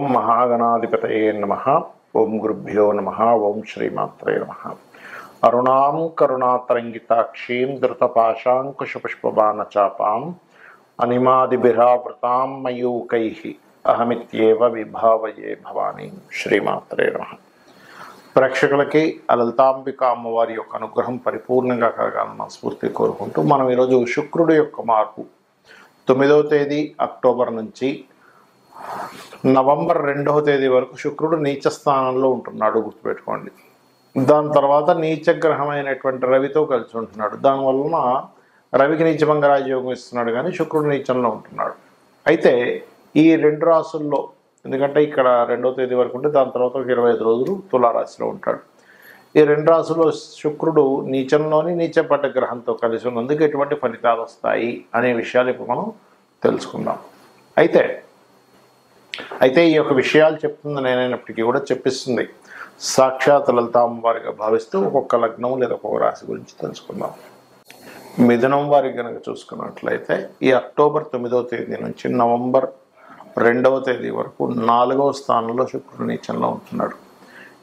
ఓం మహాగణాధిపతయే నమః. ఓం గురుభ్యో నమః. ఓం శ్రీమాత్రే నమః. అరుణాం కరుణాతరంగితాక్షీం ధృతపాశాంకుశపుష్పబాణచాపాం అనిమాదిభిరావృతాం మయూకైః అహమిత్యేవ విభావయే భవానీ. శ్రీమాత్రే నమః. ప్రేక్షకులకి లలితాంబిక అమ్మవారి యొక్క అనుగ్రహం పరిపూర్ణంగా కలగాలని మనస్ఫూర్తిగా కోరుకుంటూ మనం ఈరోజు శుక్రుడి యొక్క మార్పు 9వ తేదీ అక్టోబర్ నుంచి నవంబర్ 2వ తేదీ వరకు శుక్రుడు నీచ స్థానంలో ఉంటున్నాడు, గుర్తుపెట్టుకోండి. దాని తర్వాత నీచగ్రహమైనటువంటి రవితో కలిసి ఉంటున్నాడు. దానివలన రవికి నీచభంగ రాజయోగం ఇస్తున్నాడు, కానీ శుక్రుడు నీచంలో ఉంటున్నాడు. అయితే ఈ రెండు రాసుల్లో, ఎందుకంటే ఇక్కడ 2వ తేదీ వరకు ఉంటే దాని తర్వాత 25 రోజులు తులారాశిలో ఉంటాడు. ఈ రెండు రాశుల్లో శుక్రుడు నీచంలోని నీచపడ్డ గ్రహంతో కలిసి ఉన్నందుకు ఎటువంటి ఫలితాలు వస్తాయి అనే విషయాలు ఇప్పుడు మనం తెలుసుకుందాం. అయితే ఈ యొక్క విషయాలు చెప్తుంది నేనైనప్పటికీ కూడా చెప్పిస్తుంది సాక్షాత్ లలితాంబవారిగా భావిస్తూ ఒక్కొక్క లగ్నం లేదా ఒక్కొక్క రాశి గురించి తెలుసుకుందాం. మిథునం వారికి కనుక చూసుకున్నట్లయితే ఈ అక్టోబర్ 9వ తేదీ నుంచి నవంబర్ 2వ తేదీ వరకు 4వ స్థానంలో శుక్రుడు నీచంలో ఉంటున్నాడు.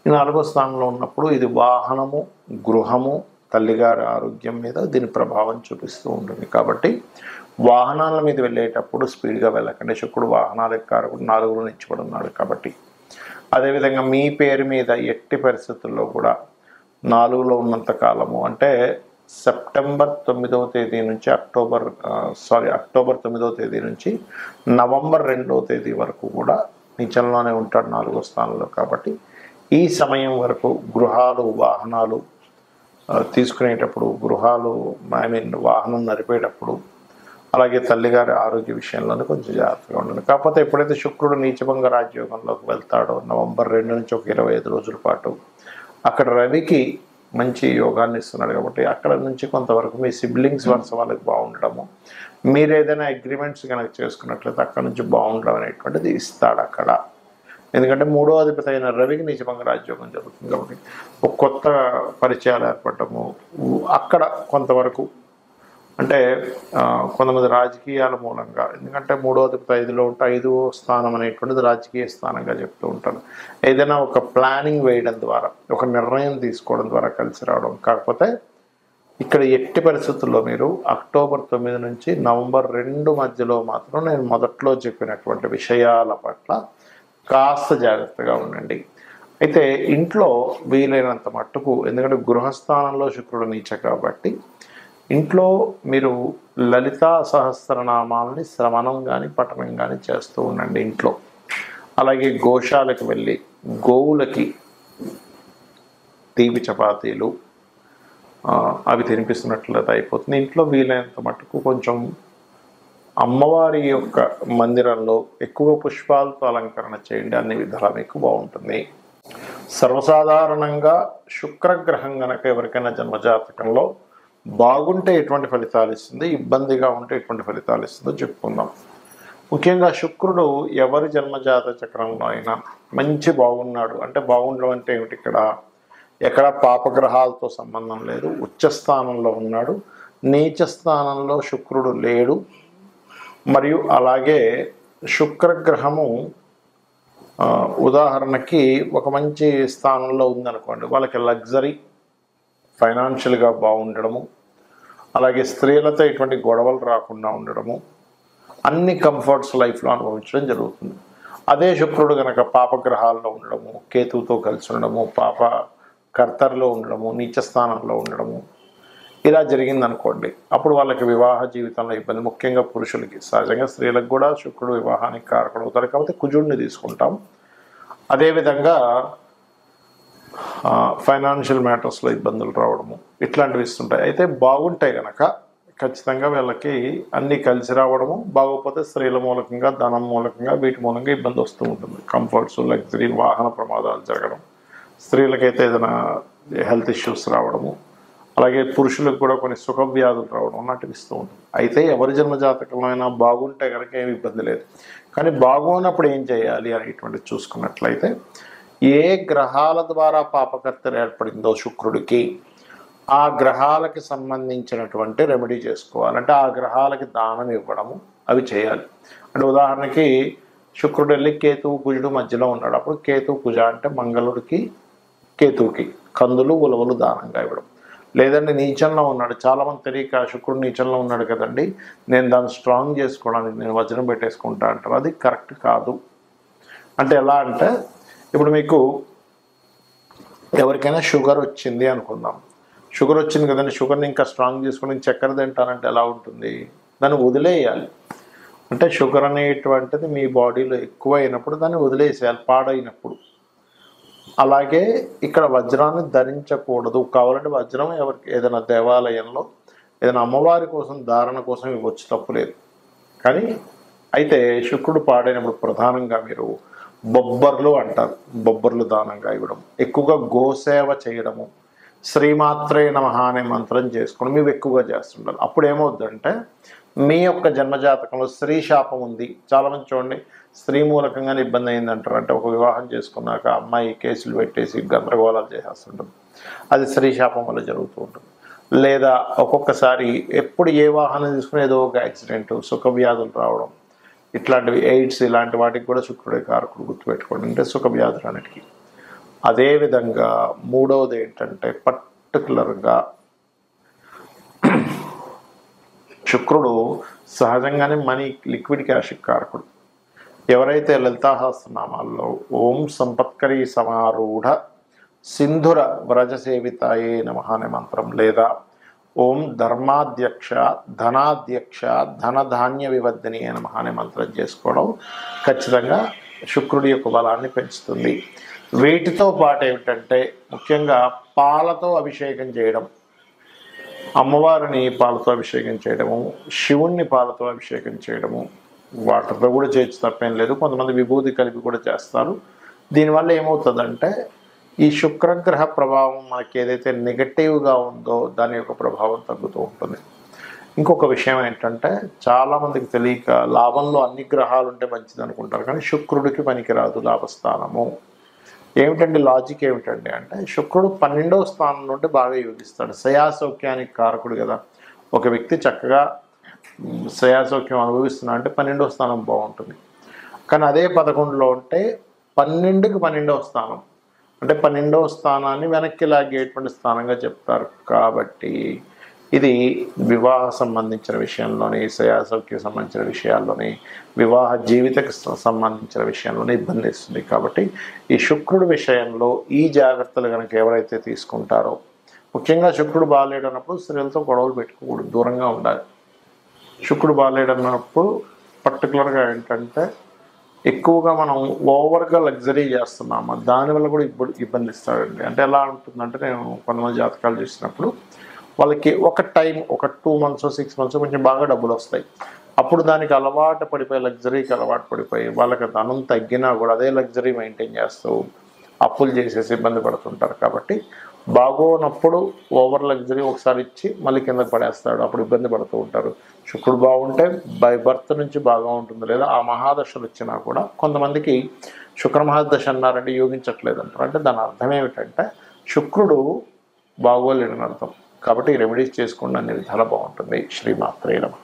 ఈ 4వ స్థానంలో ఉన్నప్పుడు ఇది వాహనము, గృహము, తల్లిగారి ఆరోగ్యం మీద దీని ప్రభావం చూపిస్తూ ఉంటుంది. కాబట్టి వాహనాల మీద వెళ్ళేటప్పుడు స్పీడ్గా వెళ్ళకండి. శుక్రుడు వాహనాలకు కారకుడు 4లో నిలిచిపడున్నాడు కాబట్టి. అదేవిధంగా మీ పేరు మీద ఎట్టి పరిస్థితుల్లో కూడా 4లో ఉన్నంత కాలము, అంటే సెప్టెంబర్ 9వ తేదీ నుంచి అక్టోబర్ 9వ తేదీ నుంచి నవంబర్ 2వ తేదీ వరకు కూడా నీచంలోనే ఉంటాడు 4వ స్థానంలో. కాబట్టి ఈ సమయం వరకు గృహాలు, వాహనాలు తీసుకునేటప్పుడు, వాహనం నడిపేటప్పుడు, అలాగే తల్లిగారి ఆరోగ్య విషయంలోనే కొంచెం జాగ్రత్తగా ఉండాలి. కాకపోతే ఎప్పుడైతే శుక్రుడు నీచభంగ రాజయోగంలోకి వెళ్తాడో నవంబర్ 2 నుంచి ఒక 25 రోజుల పాటు అక్కడ రవికి మంచి యోగాన్ని ఇస్తున్నాడు. కాబట్టి అక్కడ నుంచి కొంతవరకు మీ సిబ్లింగ్స్ వరుస వాళ్ళకి బాగుండడము, మీరు ఏదైనా అగ్రిమెంట్స్ కనుక చేసుకున్నట్లయితే అక్కడ నుంచి బాగుండడం అనేటువంటిది ఇస్తాడు అక్కడ. ఎందుకంటే 3వ అధిపతి అయిన రవికి నీచభంగ రాజయోగం జరుగుతుంది. కాబట్టి ఒక కొత్త పరిచయాలు ఏర్పడటము అక్కడ కొంతవరకు, అంటే కొంతమంది రాజకీయాల మూలంగా, ఎందుకంటే 3వ అధిపతి 5లో ఉంటే 5వ స్థానం అనేటువంటిది రాజకీయ స్థానంగా చెప్తూ ఉంటారు. ఏదైనా ఒక ప్లానింగ్ వేయడం ద్వారా, ఒక నిర్ణయం తీసుకోవడం ద్వారా కలిసి రావడం. కాకపోతే ఇక్కడ ఎట్టి పరిస్థితుల్లో మీరు అక్టోబర్ 9 నుంచి నవంబర్ 2 మధ్యలో మాత్రం నేను మొదట్లో చెప్పినటువంటి విషయాల పట్ల కాస్త జాగ్రత్తగా ఉండండి. అయితే ఇంట్లో వీలైనంత మట్టుకు, ఎందుకంటే గృహస్థానంలో శుక్రుడు నీచ కాబట్టి ఇంట్లో మీరు లలితా సహస్రనామాలని శ్రవణం కానీ పఠనం కానీ చేస్తూ ఉండండి ఇంట్లో. అలాగే గోశాలకు వెళ్ళి గోవులకి తీపి చపాతీలు అవి తినిపిస్తున్నట్లయితే అయిపోతుంది. ఇంట్లో వీలైనంత మట్టుకు కొంచెం అమ్మవారి యొక్క మందిరంలో ఎక్కువ పుష్పాలతో అలంకరణ చేయండి. అన్ని విధాలా మీకు బాగుంటుంది. సర్వసాధారణంగా శుక్రగ్రహం కనుక ఎవరికైనా జన్మజాతకంలో బాగుంటే ఎటువంటి ఫలితాలు ఇస్తుంది, ఇబ్బందిగా ఉంటే ఎటువంటి ఫలితాలు ఇస్తుందో చెప్పుకుందాం. ముఖ్యంగా శుక్రుడు ఎవరి జన్మజాత చక్రంలో అయినా మంచి బాగున్నాడు అంటే, బాగుండడం అంటే ఏమిటి, ఎక్కడ పాపగ్రహాలతో సంబంధం లేదు, ఉచ్చస్థానంలో ఉన్నాడు, నీచ స్థానంలో శుక్రుడు లేడు, మరియు అలాగే శుక్రగ్రహము ఉదాహరణకి ఒక మంచి స్థానంలో ఉందనుకోండి, వాళ్ళకి లగ్జరీ, ఫైనాన్షియల్గా బాగుండడము, అలాగే స్త్రీలతో ఎటువంటి గొడవలు రాకుండా ఉండడము, అన్ని కంఫర్ట్స్ లైఫ్లో అనుభవించడం జరుగుతుంది. అదే శుక్రుడు కనుక పాపగ్రహాల్లో ఉండడము, కేతువుతో కలిసి ఉండడము, పాప కర్తరిలో ఉండడము, నీచ స్థానంలో ఉండడము, ఇలా జరిగిందనుకోండి, అప్పుడు వాళ్ళకి వివాహ జీవితంలో ఇబ్బంది. ముఖ్యంగా పురుషులకి, సహజంగా స్త్రీలకు కూడా శుక్రుడు వివాహానికి కారకుడు అవుతాడు కాబట్టి కుజుడిని తీసుకుంటాం. అదేవిధంగా ఫైనాన్షియల్ మ్యాటర్స్లో ఇబ్బందులు రావడము ఇట్లాంటివి ఇస్తుంటాయి. అయితే బాగుంటాయి కనుక ఖచ్చితంగా వీళ్ళకి అన్నీ కలిసి రావడము, బాగోకపోతే స్త్రీల మూలకంగా, ధనం మూలకంగా, వీటి మూలంగా ఇబ్బంది వస్తూ ఉంటుంది. కంఫర్ట్స్, లగ్జరీ, వాహన ప్రమాదాలు జరగడం, స్త్రీలకైతే ఏదైనా హెల్త్ ఇష్యూస్ రావడము, అలాగే పురుషులకు కూడా కొన్ని సుఖ వ్యాధులు రావడం లాంటివి ఇస్తూ ఉంటుంది. అయితే ఎవరి జన్మజాతకంలో అయినా బాగుంటే కనుక ఏమి ఇబ్బంది లేదు. కానీ బాగున్నప్పుడు ఏం చేయాలి అనేటువంటిది చూసుకున్నట్లయితే, ఏ గ్రహాల ద్వారా పాపకర్తలు ఏర్పడిందో శుక్రుడికి, ఆ గ్రహాలకి సంబంధించినటువంటి రెమెడీ చేసుకోవాలంటే ఆ గ్రహాలకి దానం ఇవ్వడము అవి చేయాలి. అంటే ఉదాహరణకి శుక్రుడు వెళ్ళి కేతువు కుజుడు మధ్యలో ఉన్నాడు. అప్పుడు కేతువు కుజ అంటే మంగళుడికి కేతువుకి కందులు ఉలవలు దానంగా ఇవ్వడం. లేదండి నీచంలో ఉన్నాడు, చాలామంది తెలియక శుక్రుడు నీచంలో ఉన్నాడు కదండి, నేను దాన్ని స్ట్రాంగ్ చేసుకోవడానికి నేను వజ్రం పెట్టేసుకుంటా అంటారు. అది కరెక్ట్ కాదు. అంటే ఎలా అంటే ఇప్పుడు మీకు ఎవరికైనా షుగర్ వచ్చింది అనుకుందాం, షుగర్ వచ్చింది కదండి, షుగర్ని ఇంకా స్ట్రాంగ్ చేసుకుని చక్కెర తింటానంటే ఎలా ఉంటుంది? దాన్ని వదిలేయాలి. అంటే షుగర్ అనేటువంటిది మీ బాడీలో ఎక్కువ అయినప్పుడు దాన్ని వదిలేసేయాలి, పాడైనప్పుడు. అలాగే ఇక్కడ వజ్రాన్ని ధరించకూడదు. కావాలంటే వజ్రం ఎవరికి ఏదైనా దేవాలయంలో ఏదైనా అమ్మవారి కోసం ధారణ కోసం ఇవ్వచ్చు, తప్పులేదు. కానీ అయితే శుక్రుడు పాడైనప్పుడు ప్రధానంగా మీరు బొబ్బర్లు అంటారు, బొబ్బర్లు దానంగా ఇవ్వడం, ఎక్కువగా గోసేవ చేయడము, శ్రీమాత్రే నమః అనే మంత్రం చేసుకోవడం మీరు ఎక్కువగా చేస్తుంటారు. అప్పుడు ఏమవుద్దంటే మీ యొక్క జన్మజాతకంలో స్త్రీ శాపం ఉంది. చాలామంది చూడండి స్త్రీ మూలకంగానే ఇబ్బంది అయిందంటారు. అంటే ఒక వివాహం చేసుకున్నాక అమ్మాయి కేసులు పెట్టేసి గందరగోళాలు చేసేస్తుంటుంది, అది స్త్రీ శాపం వల్ల జరుగుతూ ఉంటుంది. లేదా ఒక్కొక్కసారి ఎప్పుడు ఏ వాహనం తీసుకుని ఏదో ఒక యాక్సిడెంట్, సుఖ వ్యాధులు రావడం, ఇట్లాంటివి ఎయిడ్స్ ఇలాంటి వాటికి కూడా శుక్రుడే కారకుడు, గుర్తుపెట్టుకోండి. అంటే సుఖ వ్యాధులు అన్నిటికీ. అదేవిధంగా మూడవది ఏంటంటే పర్టికులర్గా శుక్రుడు సహజంగానే మనీ లిక్విడ్ క్యాష్ కారకుడు. ఎవరైతే లలితాసహస్రనామాల్లో ఓం సంపత్కరీ సమారూఢ సింధుర వ్రజసేవితాయే నమః అనే మంత్రం, లేదా ఓం ధర్మాధ్యక్ష ధనాధ్యక్ష ధనధాన్య వివర్ధిని నమః అనే మంత్రం చేసుకోవడం ఖచ్చితంగా శుక్రుడి యొక్క బలాన్ని పెంచుతుంది. వీటితో పాటు ఏమిటంటే ముఖ్యంగా పాలతో అభిషేకం చేయడం, అమ్మవారిని పాలతో అభిషేకం చేయడము, శివుణ్ణి పాలతో అభిషేకం చేయడము, వాటర్తో కూడా చేయొచ్చు, తప్పేం లేదు. కొంతమంది విభూతి కలిపి కూడా చేస్తారు. దీనివల్ల ఏమవుతుందంటే ఈ శుక్రగ్రహ ప్రభావం మనకి ఏదైతే నెగటివ్గా ఉందో దాని యొక్క ప్రభావం తగ్గుతూ ఉంటుంది. ఇంకొక విషయం ఏంటంటే చాలామందికి తెలియక లాభంలో అన్ని గ్రహాలు ఉంటే మంచిది అనుకుంటారు, కానీ శుక్రుడికి పనికిరాదు లాభస్థానము. ఏమిటండి లాజిక్ ఏమిటండి అంటే శుక్రుడు 12వ స్థానం నుండి బాగా యోగిస్తాడు. శయాసౌఖ్యానికి కారకుడు కదా. ఒక వ్యక్తి చక్కగా శయాసౌఖ్యం అనుభవిస్తున్నా అంటే 12వ స్థానం బాగుంటుంది. కానీ అదే 11లో ఉంటే 12కి 12వ స్థానం అంటే 12వ స్థానాన్ని వెనక్కి లాగేటువంటి స్థానంగా చెప్తారు. కాబట్టి ఇది వివాహ సంబంధించిన విషయంలోని, శయాసౌఖ్యం సంబంధించిన విషయాల్లోని, వివాహ జీవితకు సంబంధించిన విషయంలోనే ఇబ్బంది ఇస్తుంది. కాబట్టి ఈ శుక్రుడి విషయంలో ఈ జాగ్రత్తలు కనుక ఎవరైతే తీసుకుంటారో, ముఖ్యంగా శుక్రుడు బాగాలేడన్నప్పుడు స్త్రీలతో గొడవలు పెట్టుకోకూడదు, దూరంగా ఉండాలి. శుక్రుడు బాగాలేడన్నప్పుడు పర్టికులర్గా ఏంటంటే ఎక్కువగా మనం ఓవర్గా లగ్జరీ చేస్తున్నాము, దానివల్ల కూడా ఇబ్బంది ఇస్తాడండి. అంటే ఎలా ఉంటుందంటే నేను కొంతమంది జాతకాలు చూసినప్పుడు వాళ్ళకి ఒక టైం, ఒక 2 months 6 months కొంచెం బాగా డబ్బులు వస్తాయి. అప్పుడు దానికి అలవాటు పడిపోయి, లగ్జరీకి అలవాటు పడిపోయి వాళ్ళకి ధనం తగ్గినా కూడా అదే లగ్జరీ మెయింటైన్ చేస్తూ అప్పులు చేసేసి ఇబ్బంది పడుతుంటారు. కాబట్టి బాగోనప్పుడు ఓవర్ లగ్జరీ ఒకసారి ఇచ్చి మళ్ళీ కిందకి పడేస్తాడు, అప్పుడు ఇబ్బంది పడుతూ ఉంటారు. శుక్రుడు బాగుంటే బై బర్త్ నుంచి బాగా ఉంటుంది, లేదా ఆ మహాదశలు వచ్చినా కూడా కొంతమందికి శుక్ర మహాదశ అన్నారంటే యోగించట్లేదు అంటారు. అంటే దాని అర్థం ఏమిటంటే శుక్రుడు బాగోలేడని అర్థం. కాబట్టి రెమెడీస్ చేసుకోండి, అన్ని విధాలా బాగుంటుంది. శ్రీమాత్రే నమః.